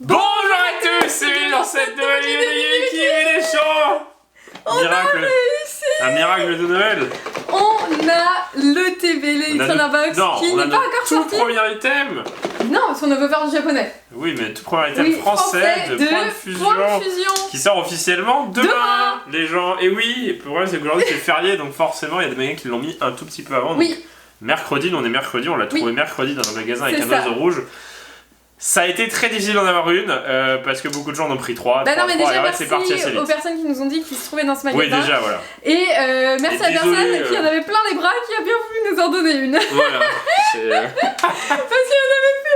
Bonjour à tous et dans cette nouvelle vidéo de Yuki et les champs. Un miracle de Noël. On a le TB, l'Electrona Box, qui n'est pas encore sorti. Tout premier item. Non, parce qu'on ne veut faire du japonais. Oui, mais tout premier item français de Point de Fusion qui sort officiellement demain. Les gens, et oui, le problème c'est qu'aujourd'hui c'est férié, donc forcément il y a des magasins qui l'ont mis un tout petit peu avant. Oui. Donc, mercredi, on l'a trouvé mercredi dans un magasin avec un oiseau rouge. Ça a été très difficile d'en avoir une parce que beaucoup de gens en ont pris 3. Bah non, mais déjà, merci c'est parti assez vite. aux personnes qui nous ont dit qu'ils se trouvaient dans ce magasin. Oui, déjà, voilà. Et merci à la personne qui en avait plein les bras qui a bien voulu nous en donner une. Voilà. Parce qu'il y en avait plus.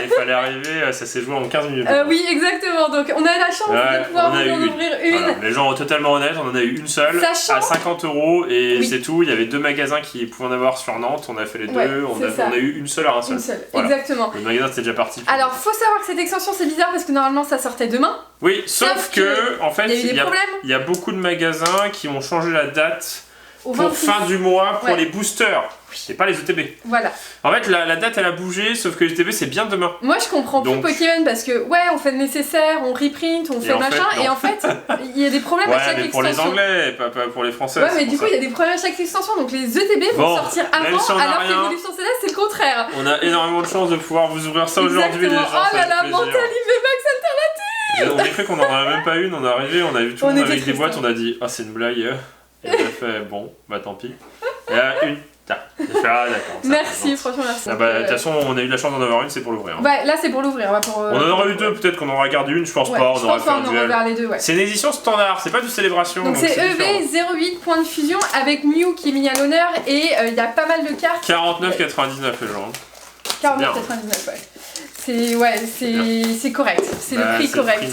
Il fallait arriver, ça s'est joué en 15 minutes. Oui, exactement. Donc, on a eu la chance de pouvoir vous en ouvrir une. Voilà. Les gens sont totalement honnêtes, on en a eu une seule à 50 € et c'est tout. Il y avait 2 magasins qui pouvaient en avoir sur Nantes, on a fait les deux. On a eu une seule à un seul. Une seule, voilà. exactement. Le magasin c'était déjà parti. Alors, faut savoir que cette extension c'est bizarre parce que normalement ça sortait demain. Oui, sauf que en fait, il y a beaucoup de magasins qui ont changé la date pour fin du mois pour les boosters. C'est pas les ETB. Voilà. En fait, la date elle a bougé, sauf que les ETB c'est bien demain. Moi je comprends plus Pokémon parce que on fait le nécessaire, on reprint, on fait machin, et en fait il y a des problèmes à chaque extension. Pour les Anglais, pas pour les Français. Ouais, mais du coup il y a des problèmes à chaque extension, donc les ETB vont sortir avant, alors que l'évolution céleste c'est le contraire. On a énormément de chance de pouvoir vous ouvrir ça aujourd'hui, les gens. Oh là là, Mental Max alternative. On a cru qu'on en avait même pas une, on est arrivé, on a vu tout le monde avec des boîtes, on a dit c'est une blague. Et on a fait bon, bah tant pis. Et là, une. D'accord. Merci, franchement merci. De toute façon, on a eu la chance d'en avoir une, c'est pour l'ouvrir. Bah là c'est pour l'ouvrir. On en aura eu deux, peut-être qu'on en aura gardé une, je pense pas. On aura fait un duel. Les deux, c'est une édition standard, c'est pas de célébration. Donc c'est EV08 Point de Fusion avec Mew qui est mis à l'honneur et il y a pas mal de cartes. 49,99 les gens. 49,99 ouais. C'est correct, c'est le prix correct.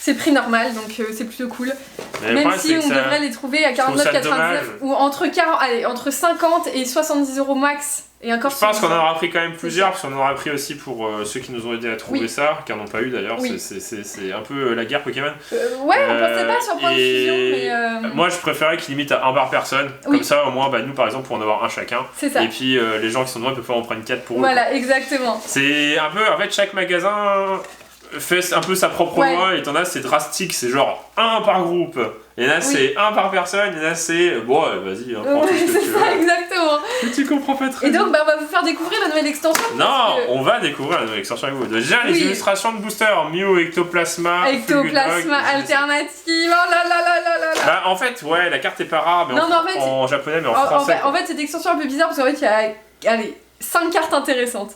C'est le prix normal, donc c'est plutôt cool. Même si on devrait les trouver à 49,99 ou entre 50 et 70 € max. Et encore je pense qu'on en aura pris quand même plusieurs, parce qu'on en aura pris aussi pour ceux qui nous ont aidé à trouver ça, qui n'en ont pas eu d'ailleurs. C'est un peu la guerre Pokémon. On pensait pas sur Point de Fusion, mais. Moi je préférais qu'ils limitent à 1 par personne. Comme ça, au moins, nous par exemple, pour en avoir un chacun. C'est ça. Et puis les gens qui sont devant peuvent en prendre 4 pour eux. Voilà, exactement. C'est un peu, en fait, chaque magasin fait un peu sa propre loi, et t'en as, c'est drastique, c'est genre 1 par groupe. Et là, c'est 1 par personne, et là, c'est bon, vas-y, prends tout ce que tu veux. C'est ça, exactement. Et tu comprends pas très bien. Et donc, on va vous faire découvrir la nouvelle extension. Non, on va découvrir la nouvelle extension avec vous. Déjà, les illustrations de booster Mew, Ectoplasma. Ectoplasma alternative, oh là là là là là. Bah, en fait, la carte est pas rare, mais en japonais, mais en français. En fait, cette extension est un peu bizarre parce qu'en fait, il y a 5 cartes intéressantes.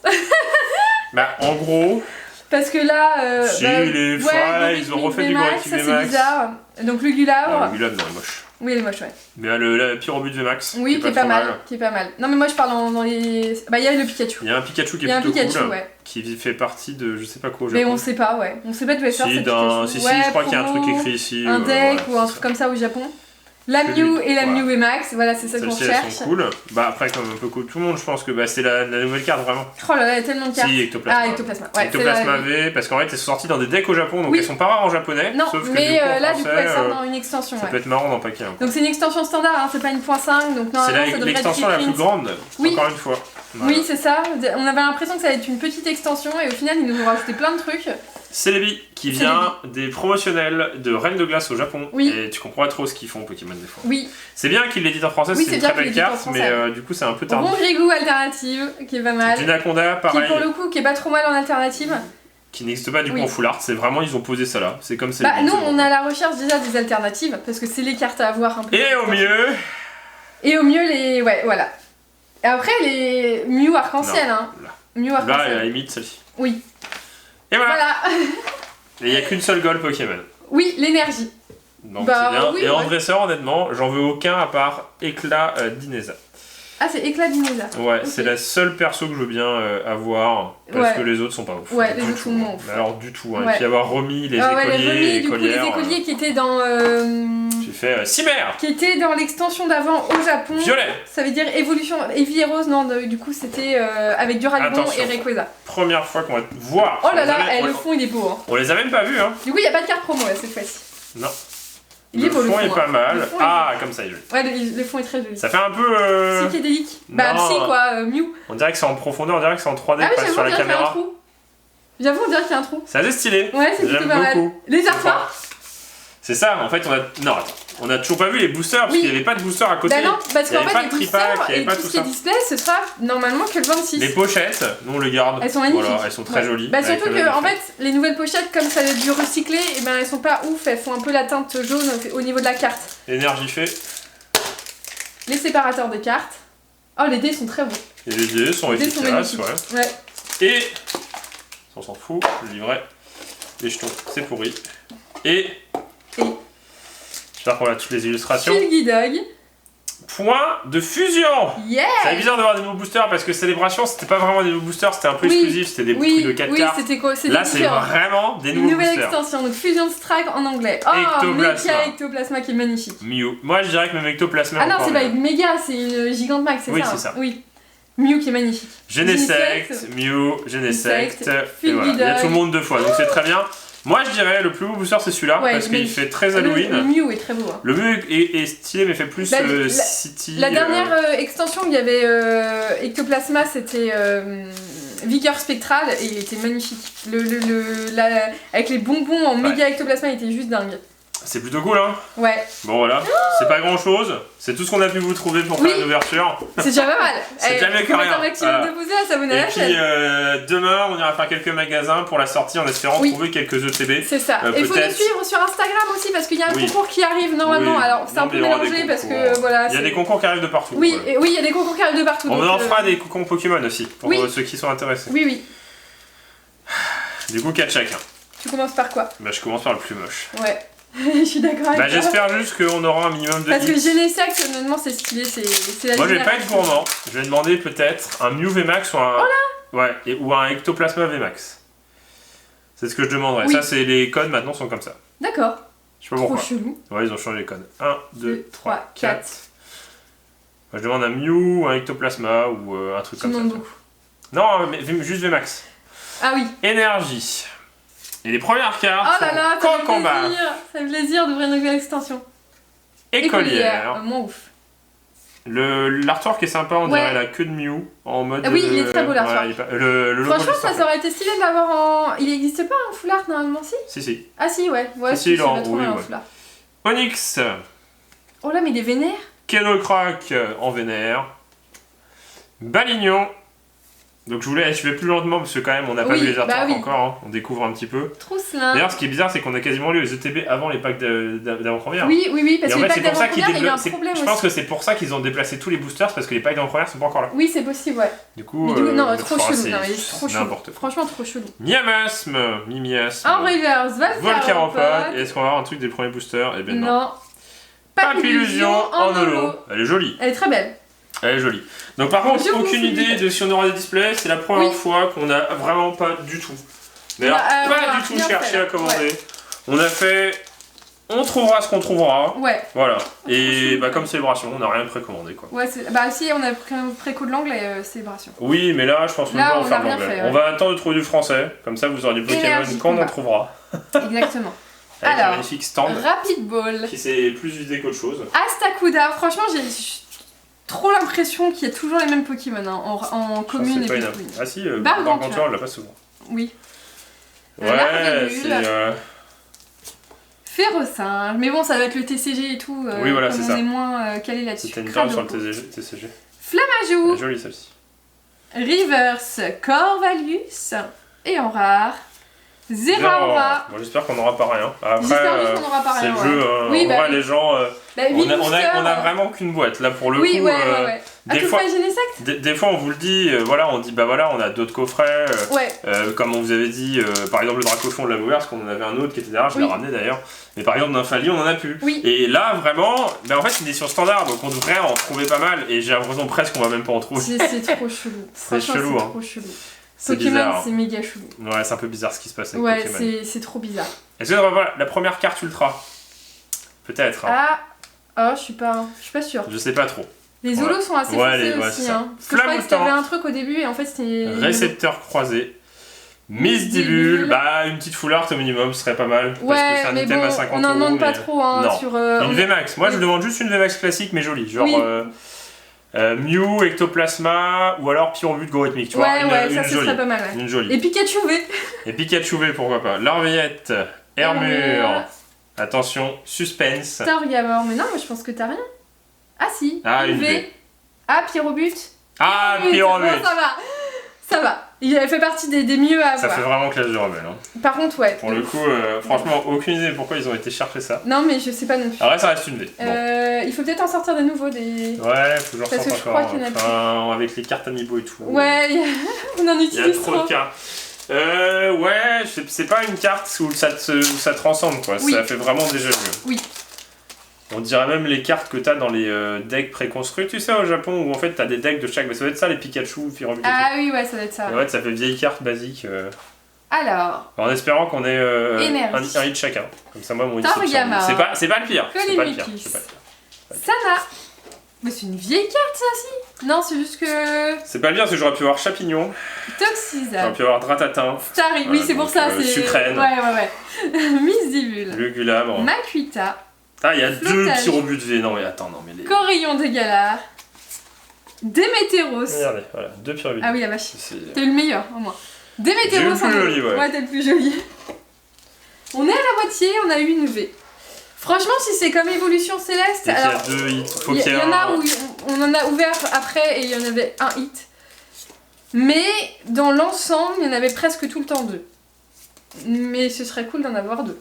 Bah, en gros. Parce que là, les fois, ils ont refait du Max, ça c'est bizarre. Donc le Gulabre. Le Gulabre, non, il est moche. Oui, il est moche, ouais. Mais le Pyrobut VMAX. Oui, qui est pas mal. Non, mais moi je parle dans les. Bah, il y a le Pikachu. Il y a un Pikachu qui est plutôt cool. Qui fait partie de je sais pas quoi au Japon. Mais on sait pas, On sait pas d'où elle sort cette Pikachu. Si, je crois qu'il y a un truc écrit ici. Un deck ou un truc comme ça au Japon. La Mew et la Mew VMAX, voilà, c'est ça qu'on cherche. Elles sont cool. Bah, après, comme un peu cool tout le monde, je pense que c'est la nouvelle carte vraiment. Oh là là, il y a tellement de cartes. Si, Ectoplasma. Ectoplasma. Ectoplasma V, parce qu'en fait, elles sont sorties dans des decks au Japon, donc elles sont pas rares en japonais. Non, sauf que mais là, du coup, elles sortent dans une extension. Ça peut être marrant d'en paquer. Donc, c'est une extension standard, c'est pas une .5, donc normalement, ça devrait être l'extension la plus grande, encore une fois. Oui, c'est ça. On avait l'impression que ça allait être une petite extension, et au final, ils nous ont rajouté plein de trucs. Celebi qui vient des promotionnels de Reine de Glace au Japon. Et tu comprends pas trop ce qu'ils font Pokémon des fois. Oui. C'est bien qu'ils l'éditent en français, c'est une très belle carte, mais du coup c'est un peu tardif. Bon Grigou alternative, qui est pas mal. Dunaconda, pareil. Qui pour le coup, qui est pas trop mal en alternative. Qui n'existe pas du coup en full art, c'est vraiment, ils ont posé ça là. C'est comme c'est. Bah nous, on a la recherche déjà des alternatives, parce que c'est les cartes à avoir un peu. Et au mieux. Et au mieux, les. Ouais, voilà. Et après, les Mew arc-en-ciel, Mew arc-en-ciel. Là, à la limite, celle-ci. Oui. Et voilà. Et il n'y a qu'une seule goal Pokémon. Oui, l'énergie. Donc c'est bien. Et en dresseur, honnêtement, j'en veux aucun à part Éclat d'Ineza. Ah, c'est Éclat d'Ineza. Ouais, c'est la seule perso que je veux bien avoir, parce que les autres sont pas ouf. Ouais, les autres sont moins ouf. Alors du tout, et puis avoir remis les écoliers, les écoliers qui étaient dans... J'ai fait Cimère. Qui était dans l'extension d'avant au Japon. Violet. Ça veut dire évolution, Eevee et Rose, non, du coup c'était avec Duragon et Rayquaza. Première fois qu'on va voir. Oh là là, le fond il est beau. On les a même pas vus, Du coup il n'y a pas de carte promo cette fois-ci. Non. Le fond est pas mal. Comme ça il est joli. Ouais, le fond est très joli. Ça fait un peu... psychédélique. Bah psy quoi, Mew. On dirait que c'est en profondeur, on dirait que c'est en 3D, pas sur la caméra. J'avoue, on dirait qu'il y a un trou. C'est assez stylé. Ouais, c'est plutôt pas mal. Les artoirs. C'est ça, en fait, non, attends. On a toujours pas vu les boosters parce qu'il n'y avait pas de booster à côté. Bah non, parce qu'en fait, les boosters et tout ce qui est display, ce sera normalement que le 26. Les pochettes, nous on les garde. Elles sont magnifiques. Voilà, elles sont très jolies. Bah surtout que, en fait, les nouvelles pochettes, comme ça va être du recyclé, et ben elles sont pas ouf, elles font un peu la teinte jaune au niveau de la carte. Énergie fait. Les séparateurs des cartes. Oh, les dés sont très beaux. Et les dés sont efficaces, ouais. Et, on s'en fout, le livret, les jetons, c'est pourri. Et... J'espère qu'on a toutes les illustrations. Shilgy Dog. Point de fusion. Yeah. C'est bizarre de voir des nouveaux boosters parce que Célébration, c'était pas vraiment des nouveaux boosters, c'était un peu exclusif, c'était des trucs de 4 cartes. Là, c'est vraiment des nouveaux boosters. Une nouvelle extension, donc Fusion Strike en anglais. Oh, Méga Ectoplasma qui est magnifique. Mew. Moi, je dirais que même Ectoplasma. Ah non, c'est pas méga, c'est une gigante max, c'est ça. Oui, c'est ça. Oui. Mew qui est magnifique. Genesect, Mew, Genesect. Et voilà. Il y a tout le monde 2 fois, donc c'est très bien. Moi je dirais le plus beau booster c'est celui-là parce qu'il fait très Halloween. Le Mew est très beau. Hein. Le Mew est stylé mais fait plus City. La dernière extension où il y avait Ectoplasma c'était Vigor Spectral et il était magnifique. Avec les bonbons en méga Ectoplasma il était juste dingue. C'est plutôt cool hein. Ouais. Bon voilà, c'est pas grand chose, c'est tout ce qu'on a pu vous trouver pour faire une ouverture. C'est déjà pas mal. C'est déjà mieux que rien. Maximum de pouces à s'abonner à la chaîne. Et puis demain on ira faire quelques magasins pour la sortie en espérant trouver quelques ETB. C'est ça. Et il faut nous suivre sur Instagram aussi parce qu'il y a un concours qui arrive normalement. Alors c'est un peu mélangé parce que voilà. Il y a des concours qui arrivent de partout. Oui, il y a des concours qui arrivent de partout. On en fera des concours Pokémon aussi pour ceux qui sont intéressés. Oui. Du coup 4 chacun. Tu commences par quoi? Bah je commence par le plus moche. Ouais. Je suis d'accord avec toi. J'espère juste qu'on aura un minimum de parce que Genesect, honnêtement, c'est stylé, c'est la Moi, je vais pas être gourmand. Je vais demander peut-être un Mew VMAX ou un... Oh là ou un Ectoplasma VMAX. C'est ce que je demanderais. Ça, c'est les codes maintenant sont comme ça. D'accord. Je sais pas pourquoi. Trop chelou. Ouais, ils ont changé les codes. 1, 2, 3, 4. Moi, je demande un Mew, un Ectoplasma ou un truc comme ça. Beaucoup. Non, mais juste VMAX. Ah oui. Énergie. Et les premières cartes ça fait plaisir d'ouvrir une nouvelle extension. Écolière. Moins ouf. L'artwork est sympa, on dirait la queue de Mew en mode. Ah oui, il est très beau l'artwork. Franchement, ça aurait été stylé de l'avoir en. Il n'existe pas un foulard normalement, si? Si. Ah si, ouais. Si, il en foulard. Onyx. Oh là, mais il est vénère. Kenocrack en vénère. Balignon. Donc je vais plus lentement parce que quand même on n'a pas vu les artworks encore, hein. On découvre un petit peu. Trousselin. D'ailleurs ce qui est bizarre c'est qu'on a quasiment lu les ETB avant les packs d'avant-première. Oui, parce que les packs d'avant-première il y a un problème Je pense que c'est pour ça qu'ils ont déplacé tous les boosters parce que les packs d'avant-première sont pas encore là. Oui c'est possible, ouais. Du coup, non, trop chelou, non, il est trop chelou. Franchement trop chelou. Miasme. En reverse, Volcaropod. Et est-ce qu'on va avoir un truc des premiers boosters? Eh ben non. Papillusion en holo. Elle est jolie. Elle est très belle. Elle est jolie. Donc par contre, aucune idée de si on aura des displays, c'est la première fois qu'on a vraiment pas du tout. Mais alors, pas du tout cherché à commander. On a fait, on trouvera ce qu'on trouvera. Ouais. Voilà. Et comme Célébration, on n'a rien précommandé quoi. Ouais, si, on a préco de l'anglais, Célébration. Oui, mais là, je pense qu'on va faire de l'anglais. On va attendre de trouver du français, comme ça vous aurez du Pokémon quand on en trouvera. Exactement. Avec un magnifique stand. Rapid Ball. Qui s'est plus vidé qu'autre chose. Astakuda, franchement, j'ai trop l'impression qu'il y a toujours les mêmes Pokémon en commune et tout. Ah si, Bargantua, on l'a pas souvent. Oui. Ouais, c'est... Ferrosinge, mais bon, ça va être le TCG et tout. Oui, voilà, c'est ça. On est moins calé là-dessus. C'était une carte sur le TCG. Flammajou. Jolie celle-ci. Reverse Corvalus. Et en rare, Zeraora. Bon, j'espère qu'on n'aura pas rien. Après, c'est le jeu. Oui, les gens. On a vraiment qu'une boîte là pour le coup. Oui, ouais. Des fois, on vous le dit. On dit on a d'autres coffrets. Comme on vous avait dit, par exemple le Dracophon de la Bouverse, qu'on en avait un autre qui était derrière, je l'ai ramené d'ailleurs. Mais par exemple, Nymphalie, on en a plus. Oui. Et là, vraiment, en fait, c'est une édition standard, donc on devrait en trouver pas mal. Et j'ai l'impression presque qu'on va même pas en trouver. C'est trop chelou. C'est chelou, hein. Trop chelou. C'est Pokémon, bizarre. C'est méga chelou. Ouais, c'est un peu bizarre ce qui se passe avec Pokémon. Ouais, c'est trop bizarre. Est-ce qu'on va voir la première carte ultra? Peut-être. Hein. Je suis pas sûre. Je sais pas trop. Les holos sont assez foncés aussi. Hein. Parce que je croyais que t'avais un truc au début et en fait c'était. Récepteur croisé. Misdibule, une petite full art au minimum serait pas mal. Ouais, parce que c'est un mais item à 50 on en demande pas trop. Hein, non. sur, une VMAX. Moi je demande juste une VMAX classique mais jolie. Genre. Mew, Ectoplasma ou alors Pyrobut Gorithmique, tu vois. Ouais, ça serait pas mal. Une jolie. Et Pikachu V. Et Pikachu V, pourquoi pas. Larviette, Hermure. Attention, suspense. Torgamor, mais non, moi je pense que t'as rien. Ah si, une V. Ah, Pyrobut. Ah, Pyrobut. Bon, ça va. Il fait partie des mieux à avoir. Ça fait vraiment classe de rebelle. Hein. Par contre, ouais. Pour le coup, franchement, aucune idée pourquoi ils ont été chercher ça. Non, mais je sais pas non plus. Alors là, ça reste une V. Bon. Il faut peut-être en sortir de nouveaux des. Ouais, faut que j'en sorte encore. Crois qu'il y en a enfin, avec les cartes Amiibo et tout. Ouais, on en utilise. Il y a trop de cartes. Ouais, c'est pas une carte où ça te ressemble, quoi. Oui. Ça fait vraiment déjà mieux. Oui. On dirait même les cartes que t'as dans les decks préconstruits, tu sais, au Japon, où en fait t'as des decks de chaque. Mais ça doit être ça, les Pikachu, Pyrobut. Ah oui, ouais, ça doit être ça. Et ouais, ça fait vieille carte basique. Alors. En espérant qu'on ait un hit chacun. Comme ça, moi, mon hit c'est pas le pire. C'est pas le pire. Sana. Mais c'est une vieille carte, ça aussi. Non, c'est juste que. C'est pas le pire, parce que j'aurais pu avoir Chapignon. Toxizap. J'aurais pu avoir Dratatin. Starry, oui, c'est pour ça. C'est Sucrène. Ouais. Misdivul. Lugulabre. Makuita. Ah, il y a deux Pyrobut V. Non, mais attends, non, mais les. Corillon de Galar. Démétéros. Regardez, voilà, deux Pyrobut. Ah oui, la vache. T'es le meilleur, au moins. Démétéros, le plus joli, ouais. Ouais, t'es le plus joli. On est à la moitié, on a eu une V. Franchement, si c'est comme Évolution Céleste. Alors, il y a deux hits. Il y en a où on en a ouvert après et il y en avait un hit. Mais dans l'ensemble, il y en avait presque tout le temps deux. Mais ce serait cool d'en avoir deux.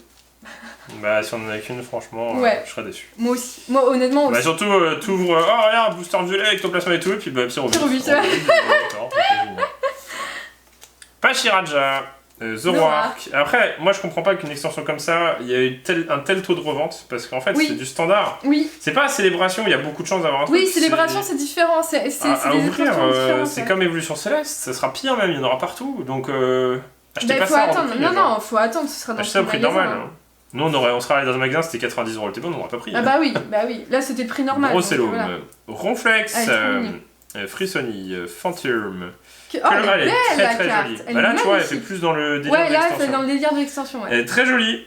Bah, si on en a qu'une, franchement, je serais déçu. Moi aussi. Moi, honnêtement aussi. Bah, surtout, t'ouvres, oh, regarde, booster violet, Ectoplasma et tout, et puis bah, Pyrobut. Pachiraja, Zoroark. Après, moi je comprends pas qu'une extension comme ça, il y a eu un tel taux de revente, parce qu'en fait c'est du standard. Oui. C'est pas Célébration, il y a beaucoup de chances d'avoir un truc. Oui, Célébration c'est différent. C'est à ouvrir, c'est comme Évolution Céleste, ça sera pire même, il y en aura partout. Donc, achetez pas ça. Attendre. Non, faut attendre, ce sera dans le prix normal. Hein. Nous on serait allé dans un magasin, c'était 90 €, le bon, on n'aurait pas pris. Ah bah oui, là c'était le prix normal. Brosselum, Ronflex, Frissoni, Phantom. Elle est belle, très jolie. Bah là, tu vois, elle fait plus dans le délire de l'extension. Ouais, là, c'est dans le délire de l'extension. Elle est très jolie.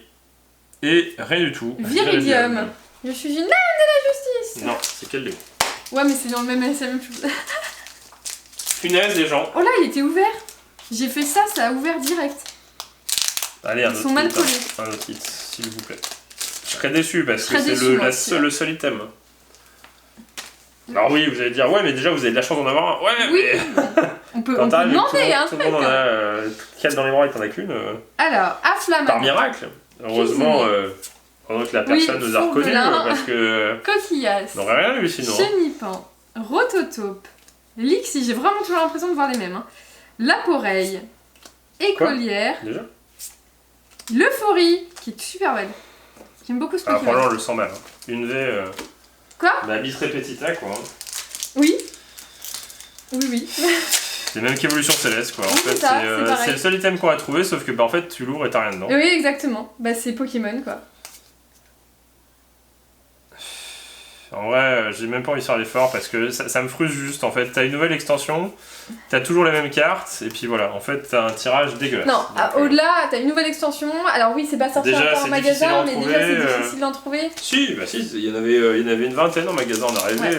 Et rien du tout. Viridium. Je suis une âme de la justice. Non, c'est quel Léo? Ouais, mais c'est dans le même chose. Punaise, les gens. Oh là, il était ouvert. J'ai fait ça, ça a ouvert direct. Allez, un autre hit, s'il vous plaît. Je serais déçu parce que c'est le seul item. Alors oui, vous allez dire, ouais, mais déjà vous avez de la chance d'en avoir un. Ouais, oui, mais on peut demander un truc. Tout le monde en a 4 dans les bras et t'en as qu'une. Alors, Afflamme. Par miracle. Heureusement, pendant que la personne nous a reconnus, parce que. Coquillasse. On n'aurait rien eu sinon. Chenipan. Rototope. Lixi, j'ai vraiment toujours l'impression de voir les mêmes. Laporeille. Écolière. Déjà L'Euphorie, qui est super belle. J'aime beaucoup ce Pokémon. Franchement, on le sent mal. Une V. Quoi? Bah, bis repetita, quoi. Oui. Oui. C'est même qu'Évolution Céleste, quoi. En fait, c'est le seul item qu'on a trouvé, sauf que, bah, en fait, tu l'ouvres et t'as rien dedans. Oui, exactement. Bah, c'est Pokémon, quoi. En vrai, j'ai même pas envie de faire l'effort parce que ça me frustre juste. En fait, t'as une nouvelle extension, t'as toujours les mêmes cartes, et puis voilà, en fait, t'as un tirage dégueulasse. Non, au-delà, t'as une nouvelle extension. Alors, oui, c'est pas sorti encore en magasin, mais déjà, c'est difficile d'en trouver. Si, il y en avait une vingtaine en magasin. On est arrivé,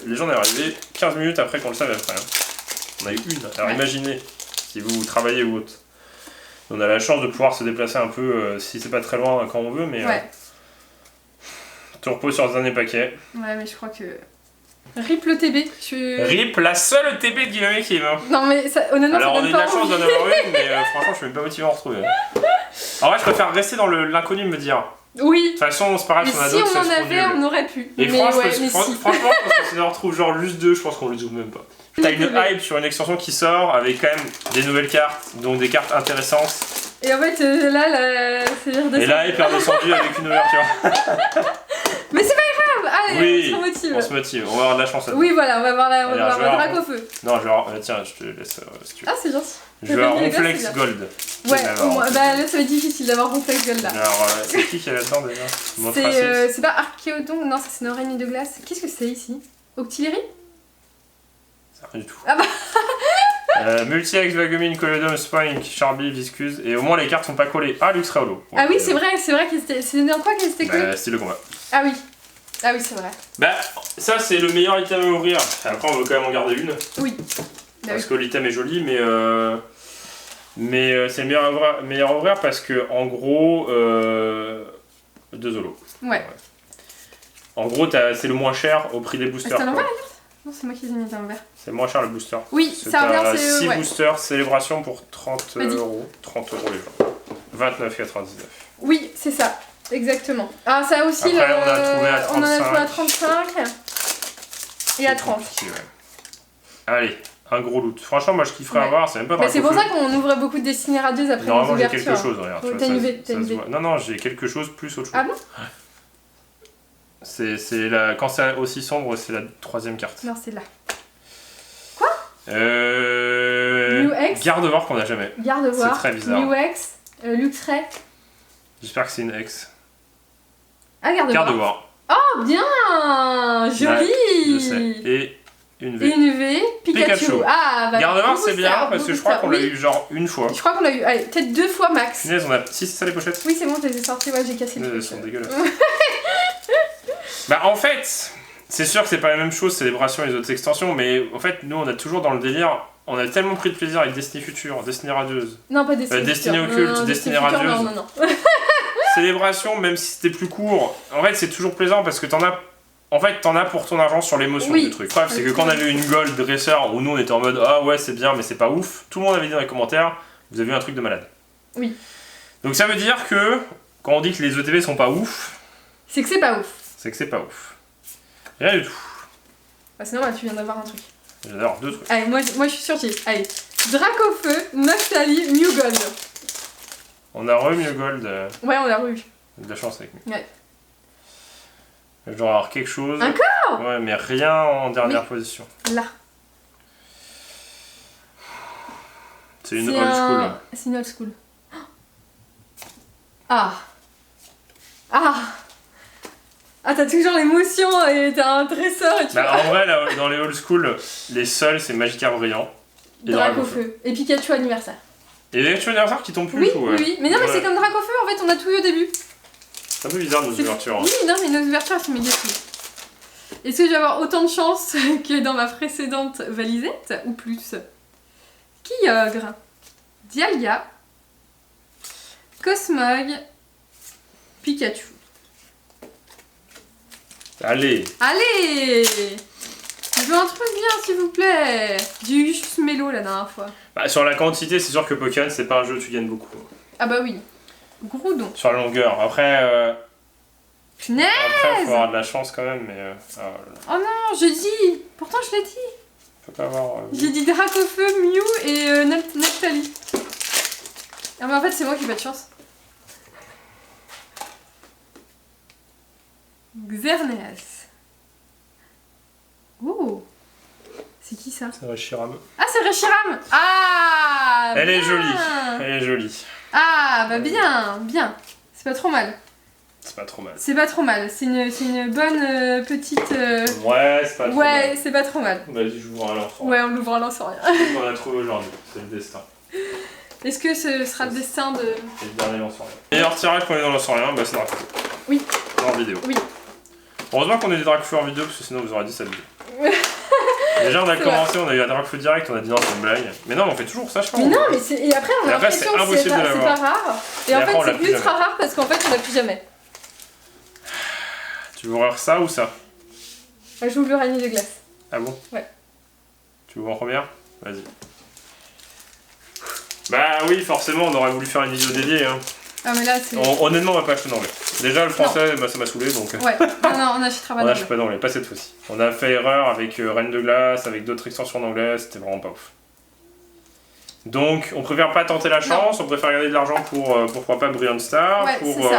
les gens sont arrivés 15 minutes après qu'on le savait après. On a eu une. Alors, imaginez, si vous travaillez ou autre. On a la chance de pouvoir se déplacer un peu, si c'est pas très loin, quand on veut, mais. Tu reposes sur le dernier paquet. Ouais, mais je crois que. RIP le TB. RIP, la seule TB de Guillaume qui est mort. Non, mais honnêtement, alors, ça donne pas. Alors, on a eu la chance d'en avoir une, mais franchement, je suis même pas motivé à en retrouver. En vrai, je préfère rester dans l'inconnu et me dire. Oui. De toute façon, c'est pareil, si on en avait, on aurait pu. Et franchement, je pense que si on en retrouve genre juste deux, je pense qu'on les ouvre même pas. T'as une hype sur une extension qui sort avec quand même des nouvelles cartes, donc des cartes intéressantes. Et en fait, là, c'est redescendu. Et là, il est redescendu avec une ouverture. Mais c'est pas grave! Allez, on se motive. On se motive, on va avoir de la chance. Oui, voilà, on va avoir un drac au feu. Non, je vais avoir. Tiens, je te laisse si tu veux. Ah, c'est gentil. Je vais avoir Ronflex Gold. Ouais, bah là, ça va être difficile d'avoir Ronflex Gold là. Alors, c'est qui est là-dedans déjà? C'est pas Archéodon, non, ça c'est une araignée de glace. Qu'est-ce que c'est ici? Octillery? Rien du tout. Ah bah Multi-X, Vagomine, Collodome, Spink, Charby, Viscuse. Et au moins les cartes sont pas collées. Ah, Luxray Holo. Ah oui, c'est vrai que c'est dans quoi qu'elle était collée? Style de combat. Ah oui. Ah oui, c'est vrai. Bah, ça, c'est le meilleur item à ouvrir. Après, on veut quand même en garder une. Oui. Parce que l'item est joli, mais c'est le meilleur à ouvrir parce que, en gros, 2 holos. Ouais. En gros, c'est le moins cher au prix des boosters. C'est à l'envers la carte? Non, c'est moi qui les ai mis à l'envers. C'est moins cher le booster. Oui, ça revient, c'est 6 boosters, célébration pour 30 euros. 30 euros les gens. 29,99. Oui, c'est ça. Exactement. Ah, ça aussi, après, on en a trouvé à 35 et à 30. Ouais. Allez, un gros loot. Franchement, moi je kifferais avoir, c'est même pas c'est pour ça qu'on ouvre beaucoup de destinées radieuses après les ouvertures. Normalement, j'ai quelque chose, regarde. T'as une UV. Non, j'ai quelque chose plus autre chose. Ah bon? Quand c'est aussi sombre, c'est la 3ème carte. Non, c'est là. Quoi? New X. Garde-voir qu'on a jamais. Garde-voir. C'est très bizarre. New X. Luxray. J'espère que c'est une X. Ah, garde-voir. Oh, bien! Joli! Je sais. Et une V. Une V, Pikachu. Ah, bah, garde-voir, c'est bien parce que je crois qu'on l'a eu genre une fois. Je crois qu'on l'a eu, allez, peut-être 2 fois max. Punaise, on a. Si, c'est ça les pochettes? Oui, c'est bon, je les ai sorties, ouais, j'ai cassé le truc. Elles sont dégueulasses. Bah, en fait, c'est sûr que c'est pas la même chose, Célébration et les autres extensions, mais en fait, nous, on a toujours dans le délire. On a tellement pris de plaisir avec Destiny Future, Destiny Radieuse. Non, pas Destiny Destiny Occulte, Destiny Radieuse. Non. Célébration, même si c'était plus court, en fait c'est toujours plaisant parce que t'en as pour ton argent sur l'émotion du truc. Le problème c'est que quand on avait une Gold Dresser où nous on était en mode ah ouais c'est bien mais c'est pas ouf, tout le monde avait dit dans les commentaires vous avez eu un truc de malade. Oui. Donc ça veut dire que quand on dit que les ETB sont pas ouf, c'est que c'est pas ouf. C'est que c'est pas ouf. Rien du tout. Bah c'est normal, tu viens d'avoir un truc. J'adore 2 trucs. Allez, moi je suis sur J. Allez, Dracofeu, Noctali, Mew Gold. On a Mew Gold. Ouais, on l'a re-eu. De la chance avec Mew. Ouais. Je dois avoir quelque chose. Encore? Ouais, mais rien en dernière position. Là. C'est une old school. C'est une old school. Ah. Ah. Ah, t'as toujours l'émotion et t'as un dresseur et tu en vrai, là, dans les old school, les seuls c'est Magikarp Brillant. Et Dracofeu. Et Pikachu anniversaire. Et les Pikachu anniversaire qui tombent plus du tout, ouais. Oui, mais non, mais c'est comme Dracofeu, en fait, on a tout eu au début. C'est un peu bizarre nos ouvertures. Oui, non, mais nos ouvertures elles sont méga cool. Est-ce que je vais avoir autant de chance que dans ma précédente valisette ou plus? Kyogre, Dialga, Cosmog, Pikachu. Allez! Je veux un truc bien, s'il vous plaît. J'ai eu juste Mélo la dernière fois. Bah, sur la quantité, c'est sûr que Pokémon, c'est pas un jeu où tu gagnes beaucoup. Ah bah oui. Groudon. Sur la longueur. Après, Punaise! Après, faut avoir de la chance quand même, mais... Oh non, j'ai dit! Pourtant, je l'ai dit! Faut pas avoir... J'ai dit Dracofeu, Mew et Noctali. Ah mais en fait, c'est moi qui ai pas de chance. Xerneas. Oh! C'est qui ça? C'est Reshiram. Ah, c'est Reshiram! Ah! Elle est jolie. Ah, bah bien. C'est pas trop mal. C'est pas trop mal. C'est une bonne petite... Ouais, c'est pas trop mal. Ouais, c'est pas trop mal. Vas-y, j'ouvre un lance. Ouais, on l'ouvre un lance sans rien. On l'a trouvé aujourd'hui, c'est le destin. Est-ce que ce sera le destin de... C'est le dernier lance sans rien. Meilleur tirage qu'on est dans lance sans rien, bah c'est Dracofeu. Oui. En vidéo. Oui. Heureusement qu'on a des Dracofeu en vidéo, parce que sinon vous aurez dit ça vidéo. Déjà on a commencé, on a eu un Dracofeu direct, on a dit non c'est une blague. Mais non, on fait toujours ça je pense. Mais non, mais c'est... Et après on a l'impression que c'est pas rare. Et en fait c'est ultra rare parce qu'en fait on l'a plus jamais. Tu veux ouvrir ça ou ça? J'ouvre le ranier de glace. Ah bon? Ouais. Tu ouvres en première? Vas-y. Bah oui, forcément, on aurait voulu faire une vidéo dédiée. Hein. Ah mais là c'est... Honnêtement, on va pas acheter d'anglais. Déjà, le français, bah, ça m'a saoulé, donc... Ouais, non, on achètera pas d'anglais. On n'achète pas d'anglais, pas cette fois-ci. On a fait erreur avec Reine de Glace, avec d'autres extensions d'anglais, c'était vraiment pas ouf. Donc, on préfère pas tenter la chance, on préfère garder de l'argent pour, pourquoi pas, Brilliant Star, ouais, pour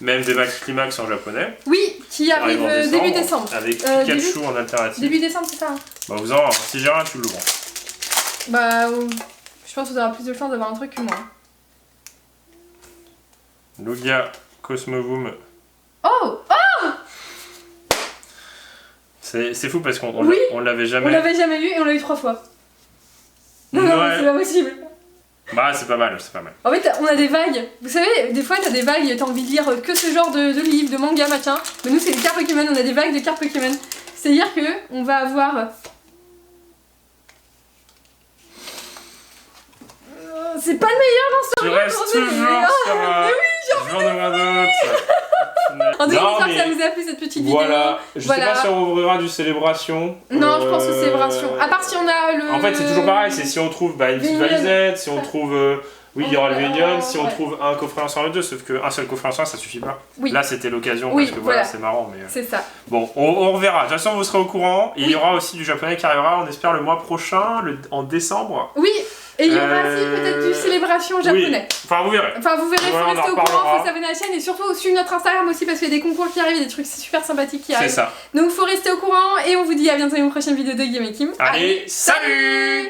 même des Max Climax en japonais. Oui, qui arrive début décembre. Avec Pikachu en alternative. Début décembre, c'est ça hein. Bah, vous en si j'ai rien, tu le vends. Bah, je pense que vous aurez plus de chance d'avoir un truc que moi. Lugia, Cosmovoom. Oh! C'est fou parce qu'on l'avait jamais. On l'avait jamais eu et on l'a eu 3 fois. Non, c'est pas possible. Bah c'est pas mal, c'est pas mal. En fait on a des vagues, vous savez, des fois t'as des vagues et t'as envie de lire que ce genre de livres, de manga, machin. Mais nous c'est les cartes Pokémon, on a des vagues de cartes Pokémon. C'est-à-dire que on va avoir... C'est pas le meilleur lanceur. Tu restes toujours sur mais oui, j'en aurai d'autres. En tout cas, j'espère que ça vous a plu cette petite vidéo. Je sais pas si on ouvrira du célébration. Non, je pense que célébration. À part si on a le... En fait, c'est toujours pareil, c'est si on trouve une petite valisette, si on trouve... Oui, il y aura le Vénion, si on trouve un coffret lanceur le 2, sauf qu'un seul coffret lanceur ça suffit pas. Oui. Là c'était l'occasion parce que voilà, c'est marrant. Mais... C'est ça. Bon, on reverra. De toute façon, vous serez au courant. Il y aura aussi du japonais qui arrivera, on espère, le mois prochain, en décembre. Oui, et il y aura aussi peut-être du célébration japonais. Oui. Enfin, vous verrez. Il faut rester au courant, il faut s'abonner à la chaîne et surtout suivre notre Instagram aussi parce qu'il y a des concours qui arrivent, des trucs super sympathiques qui arrivent. C'est ça. Donc, il faut rester au courant et on vous dit à bientôt dans une prochaine vidéo de Game & Kim. Allez, salut.